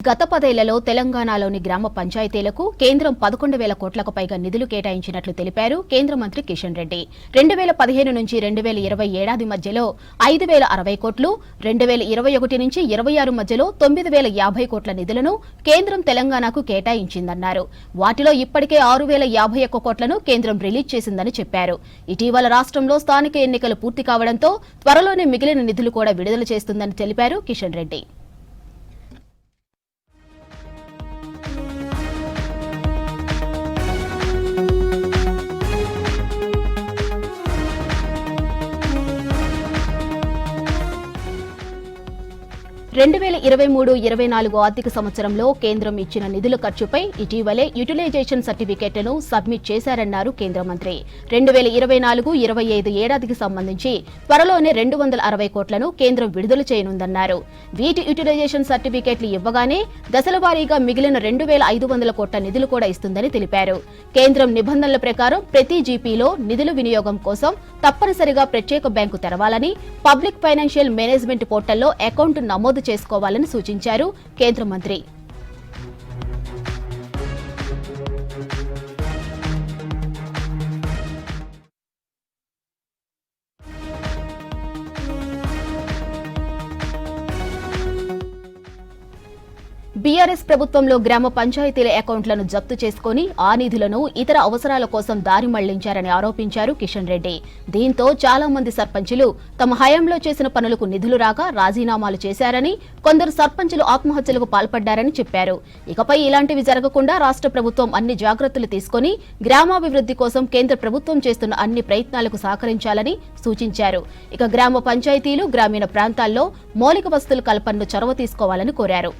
గత 10 ఏళ్లలో తెలంగాణలోని గ్రామ పంచాయతీలకు కేంద్రం 11,000 కోట్లకు పైగా నిధులు కేటాయించినట్లు తెలిపారు కేంద్ర మంత్రి కిషన్ రెడ్డి. 2015 నుంచి 2020 ఏడాది మధ్యలో 5,060 కోట్లు, 2021 నుంచి 26 మధ్యలో 9,050 కోట్ల నిధులను కేంద్రం తెలంగాణకు కేటాయించిందన్నారు. వాటిలో ఇప్పటికే 6,051 కోట్లను కేంద్రం రిలీజ్ చేసిందని చెప్పారు. ఇటీవల రాష్ట్రంలో స్థానిక ఎన్నికలు పూర్తి కావడంతో త్వరలోనే మిగిలిన నిధులు కూడా విడుదల చేస్తుందని తెలిపారు కిషన్ రెడ్డి. రెండు 2023-24 ఆర్థిక సంవత్సరంలో కేంద్రం ఇచ్చిన నిధుల ఖర్చుపై ఇటీవలే యూటిలైజేషన్ సర్టిఫికెట్లను సబ్మిట్ చేశారన్నారు కేంద్ర మంత్రి. 2024-25 ఏడాదికి సంబంధించి త్వరలోనే 260 కోట్లను కేంద్రం విడుదల చేయనుందన్నారు. వీటి యూటిలైజేషన్ సర్టిఫికెట్లు ఇవ్వగానే దశలవారీగా మిగిలిన 2,500 కోట్ల నిధులు కూడా ఇస్తుందని తెలిపారు. కేంద్రం నిబంధనల ప్రకారం ప్రతి జీపీలో నిధుల వినియోగం కోసం తప్పనిసరిగా ప్రత్యేక బ్యాంకు తెరవాలని, పబ్లిక్ ఫైనాన్షియల్ మేనేజ్మెంట్ పోర్టల్లో అకౌంట్ నమోదు చేసుకోవాలని సూచించారు కేంద్ర మంత్రి. బీఆర్ఎస్ ప్రభుత్వంలో గ్రామ పంచాయతీల అకౌంట్లను జప్తు చేసుకుని ఆ నిధులను ఇతర అవసరాల కోసం దారి మళ్లించారని ఆరోపించారు కిషన్ రెడ్డి. దీంతో చాలా మంది సర్పంచులు తమ హయాంలో చేసిన పనులకు నిధులు రాక రాజీనామాలు చేశారని, కొందరు సర్పంచులు ఆత్మహత్యలకు పాల్పడ్డారని చెప్పారు. ఇకపై ఇలాంటివి జరగకుండా రాష్ట్ర ప్రభుత్వం అన్ని జాగ్రత్తలు తీసుకుని గ్రామాభివృద్ధి కోసం కేంద్ర ప్రభుత్వం చేస్తున్న అన్ని ప్రయత్నాలకు సహకరించాలని సూచించారు. ఇక గ్రామ పంచాయతీలు, గ్రామీణ ప్రాంతాల్లో మౌలిక వసతుల కల్పనను చొరవ తీసుకోవాలని కోరారు.